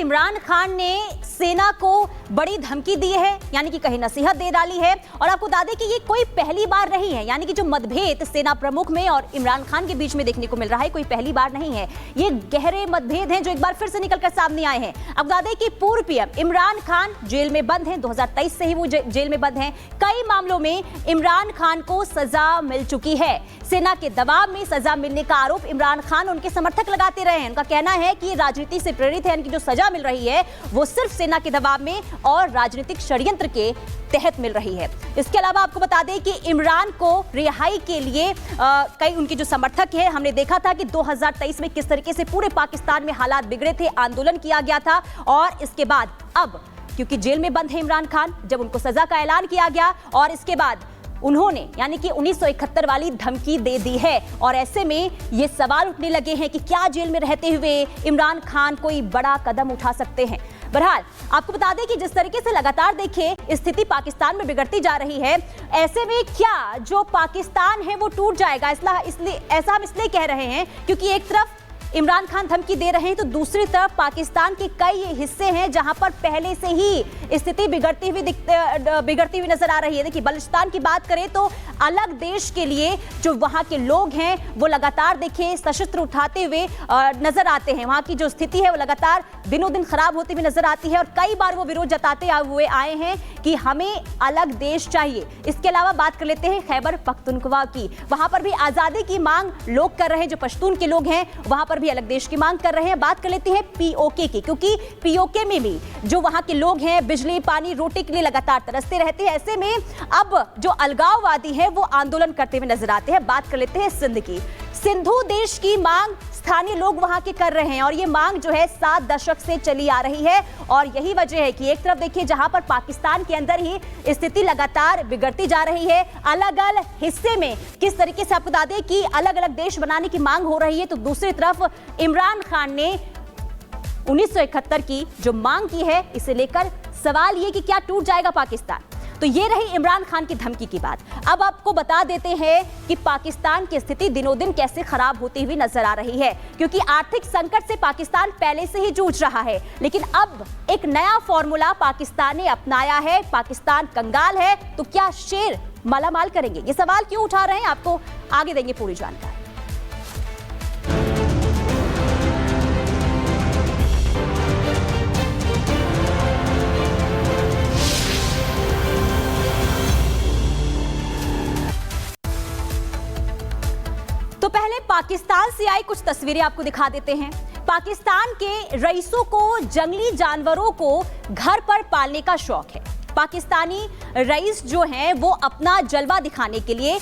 इमरान खान ने सेना को बड़ी धमकी दी है, यानी कि कहीं नसीहत दे डाली है। और आपको बता दें कि ये कोई पहली बार नहीं है, यानी कि जो मतभेद सेना प्रमुख में और इमरान खान के बीच में देखने को मिल रहा है कोई पहली बार नहीं है। ये गहरे मतभेद हैं जो एक बार फिर से निकलकर सामने आए हैं। अब बता दें कि पूर्व पीएम इमरान खान जेल में बंद हैं, 2023 से ही वो जेल में बंद हैं। कई मामलों में इमरान खान को सजा मिल चुकी है। सेना के दबाव में सजा मिलने का आरोप इमरान खान उनके समर्थक लगाते रहे हैं। उनका कहना है कि राजनीति से प्रेरित है, यानी जो सजा मिल रही है वो सिर्फ सेना के दबाव में और राजनीतिक षड्यंत्र के तहत मिल रही है। इसके अलावा आपको बता दें कि इमरान को रिहाई के लिए कई उनके जो समर्थक हैं, हमने देखा था कि 2023 में किस तरीके से पूरे पाकिस्तान में हालात बिगड़े थे, आंदोलन किया गया था। और इसके बाद अब क्योंकि जेल में बंद है इमरान खान, जब उनको सजा का ऐलान किया गया और इसके बाद उन्होंने यानी कि 1971 वाली धमकी दे दी है। और ऐसे में ये सवाल उठने लगे हैं कि क्या जेल में रहते हुए इमरान खान कोई बड़ा कदम उठा सकते हैं। बहरहाल आपको बता दें कि जिस तरीके से लगातार देखिए स्थिति पाकिस्तान में बिगड़ती जा रही है, ऐसे में क्या जो पाकिस्तान है वो टूट जाएगा? इसलिए ऐसा हम इसलिए कह रहे हैं क्योंकि एक तरफ इमरान खान धमकी दे रहे हैं तो दूसरी तरफ पाकिस्तान के कई हिस्से हैं जहां पर पहले से ही स्थिति बिगड़ती हुई नजर आ रही है। देखिए बलूचिस्तान की बात करें तो अलग देश के लिए जो वहां के लोग हैं वो लगातार देखिए सशस्त्र उठाते हुए नजर आते हैं। वहां की जो स्थिति है वो लगातार दिनों दिन खराब होती हुई नजर आती है और कई बार वो विरोध जताते हुए आए हैं कि हमें अलग देश चाहिए। इसके अलावा बात कर लेते हैं खैबर पख्तूनख्वा की। वहां पर भी आजादी की मांग लोग कर रहे हैं, जो पश्तून के लोग हैं वहां पर भी अलग देश की मांग कर रहे हैं। बात कर लेते हैं पीओके की, क्योंकि पीओके में भी जो वहां के लोग हैं बिजली पानी रोटी के लिए लगातार तरसते रहते हैं। ऐसे में अब जो अलगाववादी है वो आंदोलन करते हुए नजर आते हैं। बात कर लेते हैं सिंध की। सिंधु देश की मांग स्थानीय लोग वहां के कर रहे हैं और ये मांग जो है 7 दशक से चली आ रही है। और यही वजह है कि एक तरफ देखिए जहां पर पाकिस्तान के अंदर ही स्थिति लगातार बिगड़ती जा रही है, अलग अलग हिस्से में किस तरीके से आपको बता दें कि अलग अलग देश बनाने की मांग हो रही है, तो दूसरी तरफ इमरान खान ने 1971 की जो मांग की है इसे लेकर सवाल ये कि क्या टूट जाएगा पाकिस्तान। तो ये रही इमरान खान की धमकी की बात। अब आपको बता देते हैं कि पाकिस्तान की स्थिति दिनों दिन कैसे खराब होती हुई नजर आ रही है, क्योंकि आर्थिक संकट से पाकिस्तान पहले से ही जूझ रहा है। लेकिन अब एक नया फॉर्मूला पाकिस्तान ने अपनाया है। पाकिस्तान कंगाल है तो क्या शेर मालामाल करेंगे? ये सवाल क्यों उठा रहे हैं, आपको आगे देंगे पूरी जानकारी। तो पहले पाकिस्तान से आई कुछ तस्वीरें आपको दिखा देते हैं। पाकिस्तान के रईसों को जंगली जानवरों को घर पर पालने का शौक है। पाकिस्तानी रईस जो हैं वो अपना जलवा दिखाने के लिए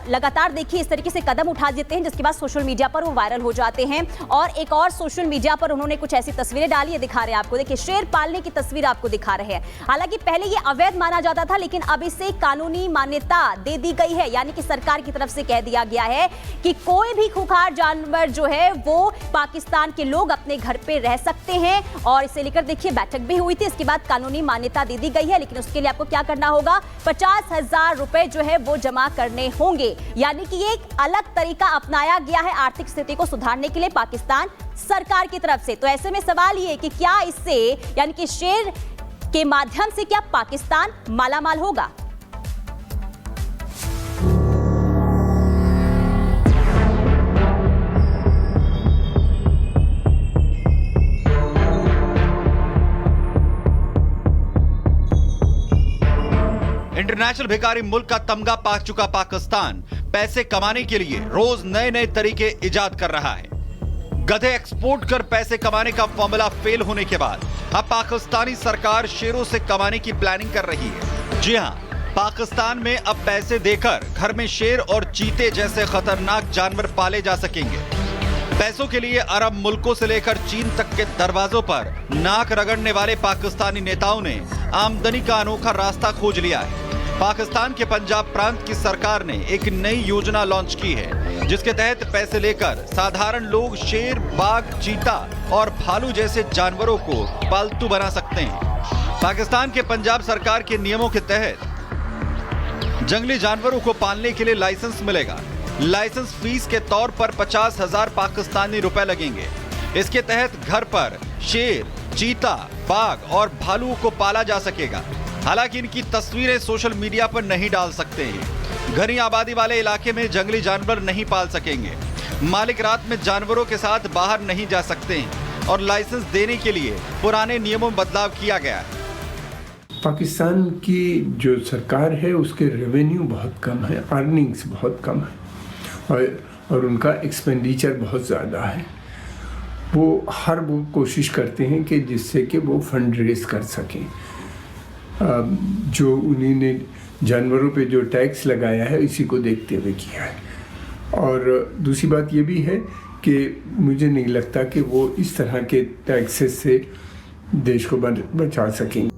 लगातार देखिए इस तरीके से कदम उठा देते हैं, जिसके बाद सोशल मीडिया पर वो वायरल हो जाते हैं। और एक और सोशल मीडिया पर उन्होंने कुछ ऐसी तस्वीरें डाली है, दिखा रहे हैं आपको। देखिए शेर पालने की तस्वीर आपको दिखा रहे हैं। हालांकि पहले ये अवैध माना जाता था, लेकिन अब इसे कानूनी मान्यता दे दी गई है, यानी कि सरकार की तरफ से कह दिया गया है कि कोई भी खूंखार जानवर जो है वो पाकिस्तान के लोग अपने घर पे रह सकते हैं। और इसे लेकर देखिए बैठक भी हुई थी, इसके बाद कानूनी मान्यता दे दी गई है। लेकिन उसके लिए आपको क्या करना होगा, 50,000 रुपए जो है वो जमा करने होंगे। यानी कि एक अलग तरीका अपनाया गया है आर्थिक स्थिति को सुधारने के लिए पाकिस्तान सरकार की तरफ से। तो ऐसे में सवाल ये कि क्या इससे यानी कि शेर के माध्यम से क्या पाकिस्तान मालामाल होगा? इंटरनेशनल भिखारी मुल्क का तमगा पा चुका पाकिस्तान पैसे कमाने के लिए रोज नए नए तरीके इजाद कर रहा है। गधे एक्सपोर्ट कर पैसे कमाने का फॉर्मूला फेल होने के बाद अब पाकिस्तानी सरकार शेरों से कमाने की प्लानिंग कर रही है। जी हां, पाकिस्तान में अब पैसे देकर घर में शेर और चीते जैसे खतरनाक जानवर पाले जा सकेंगे। पैसों के लिए अरब मुल्कों से लेकर चीन तक के दरवाजों पर नाक रगड़ने वाले पाकिस्तानी नेताओं ने आमदनी का अनोखा रास्ता खोज लिया है। पाकिस्तान के पंजाब प्रांत की सरकार ने एक नई योजना लॉन्च की है, जिसके तहत पैसे लेकर साधारण लोग शेर, बाघ, चीता और भालू जैसे जानवरों को पालतू बना सकते हैं। पाकिस्तान के पंजाब सरकार के नियमों के तहत जंगली जानवरों को पालने के लिए लाइसेंस मिलेगा। लाइसेंस फीस के तौर पर 50,000 पाकिस्तानी रुपए लगेंगे। इसके तहत घर पर शेर, चीता, बाघ और भालुओं को पाला जा सकेगा। हालांकि इनकी तस्वीरें सोशल मीडिया पर नहीं डाल सकते हैं। घनी आबादी वाले इलाके में जंगली जानवर नहीं पाल सकेंगे। मालिक रात में जानवरों के साथ बाहर नहीं जा सकते हैं और लाइसेंस देने के लिए पुराने नियमों में बदलाव किया गया है। पाकिस्तान की जो सरकार है उसके रेवेन्यू बहुत कम है, अर्निंग्स बहुत कम है और उनका एक्सपेंडिचर बहुत ज़्यादा है। वो हर वो कोशिश करते हैं कि जिससे कि वो फंड रेज कर सकें। जो उन्होंने जानवरों पे जो टैक्स लगाया है इसी को देखते हुए किया है। और दूसरी बात ये भी है कि मुझे नहीं लगता कि वो इस तरह के टैक्सेस से देश को बचा सकेंगे।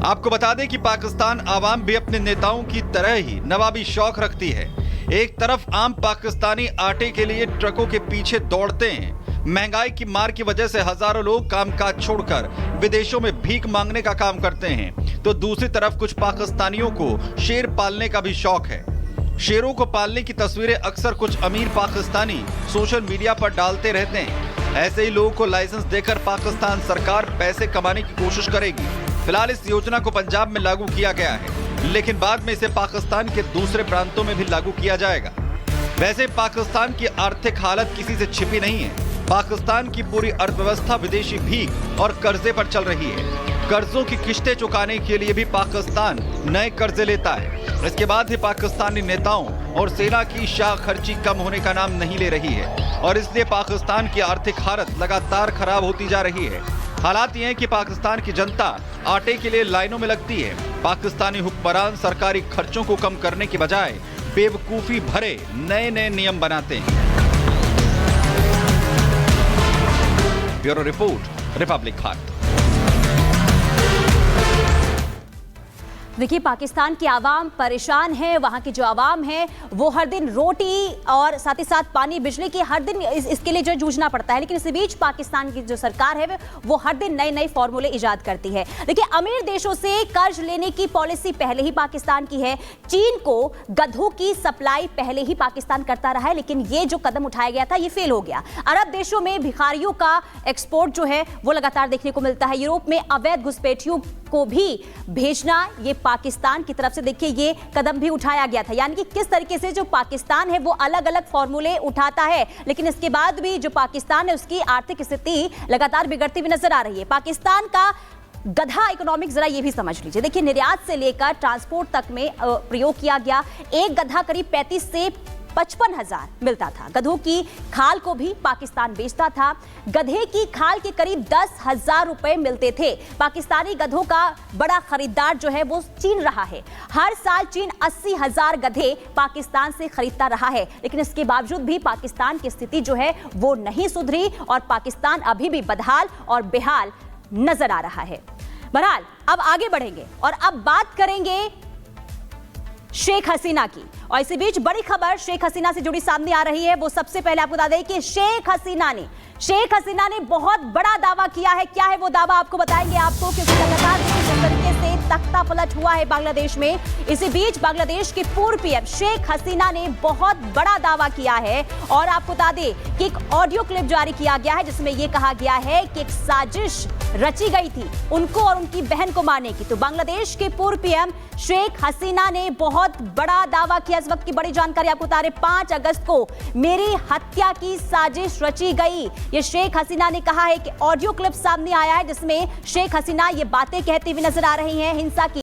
आपको बता दें कि पाकिस्तान आवाम भी अपने नेताओं की तरह ही नवाबी शौक रखती है। एक तरफ आम पाकिस्तानी आटे के लिए ट्रकों के पीछे दौड़ते हैं। महंगाई की मार की वजह से हजारों लोग कामकाज छोड़कर विदेशों में भीख मांगने का काम करते हैं, तो दूसरी तरफ कुछ पाकिस्तानियों को शेर पालने का भी शौक है। शेरों को पालने की तस्वीरें अक्सर कुछ अमीर पाकिस्तानी सोशल मीडिया पर डालते रहते हैं। ऐसे ही लोगों को लाइसेंस देकर पाकिस्तान सरकार पैसे कमाने की कोशिश करेगी। फिलहाल इस योजना को पंजाब में लागू किया गया है, लेकिन बाद में इसे पाकिस्तान के दूसरे प्रांतों में भी लागू किया जाएगा। वैसे पाकिस्तान की आर्थिक हालत किसी से छिपी नहीं है। पाकिस्तान की पूरी अर्थव्यवस्था विदेशी भीख और कर्जे पर चल रही है। कर्जों की किश्तें चुकाने के लिए भी पाकिस्तान नए कर्जे लेता है। इसके बाद ही पाकिस्तानी नेताओं और सेना की शाह खर्ची कम होने का नाम नहीं ले रही है और इसलिए पाकिस्तान की आर्थिक हालत लगातार खराब होती जा रही है। हालात ये हैं कि पाकिस्तान की जनता आटे के लिए लाइनों में लगती है। पाकिस्तानी हुक्मरान सरकारी खर्चों को कम करने की बजाय बेवकूफी भरे नए नए नियम बनाते हैं। Bureau report, Republic Bharat. देखिए, पाकिस्तान की आवाम परेशान है। वहाँ की जो आवाम है वो हर दिन रोटी और साथ ही साथ पानी, बिजली की हर दिन इसके लिए जो जूझना पड़ता है। लेकिन इसी बीच पाकिस्तान की जो सरकार है वो हर दिन नए नए फॉर्मूले इजाद करती है। देखिए, अमीर देशों से कर्ज लेने की पॉलिसी पहले ही पाकिस्तान की है। चीन को गधों की सप्लाई पहले ही पाकिस्तान करता रहा है, लेकिन ये जो कदम उठाया गया था ये फेल हो गया। अरब देशों में भिखारियों का एक्सपोर्ट जो है वो लगातार देखने को मिलता है। यूरोप में अवैध घुसपैठियों को भी भेजना ये पाकिस्तान की तरफ से देखिए ये कदम भी उठाया गया था। यानी कि किस तरीके से जो पाकिस्तान है वो अलग अलग फॉर्मूले उठाता है, लेकिन इसके बाद भी जो पाकिस्तान है उसकी आर्थिक स्थिति लगातार बिगड़ती हुई नजर आ रही है। पाकिस्तान का गधा इकोनॉमिक्स जरा ये भी समझ लीजिए। देखिए, निर्यात से लेकर ट्रांसपोर्ट तक में प्रयोग किया गया। एक गधा करीब 35 से 55,000 मिलता था। गधों की खाल को भी पाकिस्तान बेचता था। गधे की खाल के करीब 10,000 रुपए मिलते थे। पाकिस्तानी गधों का बड़ा खरीदार जो है वो चीन रहा है। हर साल चीन 80,000 गधे पाकिस्तान से खरीदता रहा है, लेकिन इसके बावजूद भी पाकिस्तान की स्थिति जो है वो नहीं सुधरी और पाकिस्तान अभी भी बदहाल और बेहाल नजर आ रहा है। बहरहाल अब आगे बढ़ेंगे और अब बात करेंगे शेख हसीना की। और इसी बीच बड़ी खबर शेख हसीना से जुड़ी सामने आ रही है। वो सबसे पहले आपको बता दें कि शेख हसीना ने बहुत बड़ा दावा किया है। क्या है वो दावा आपको बताएंगे आपको, क्योंकि लगातार जिस तरीके से तख्ता पलट हुआ है बांग्लादेश में। इसी बीच बांग्लादेश की पूर्व पीएम शेख हसीना ने बहुत बड़ा दावा किया है और आपको बता दें कि एक ऑडियो क्लिप जारी किया गया है जिसमें यह कहा गया है कि एक साजिश रची गई थी उनको और उनकी बहन को मारने की। तो बांग्लादेश के पूर्व पीएम शेख हसीना ने बहुत बड़ा दावा किया। इस वक्त की बड़ी जानकारी आपको बता रहे, 5 अगस्त को मेरी हत्या की साजिश रची गई, ये शेख हसीना ने कहा है। कि ऑडियो क्लिप सामने आया है जिसमें शेख हसीना ये बातें कहती हुई नजर आ रही हैं। हिंसा की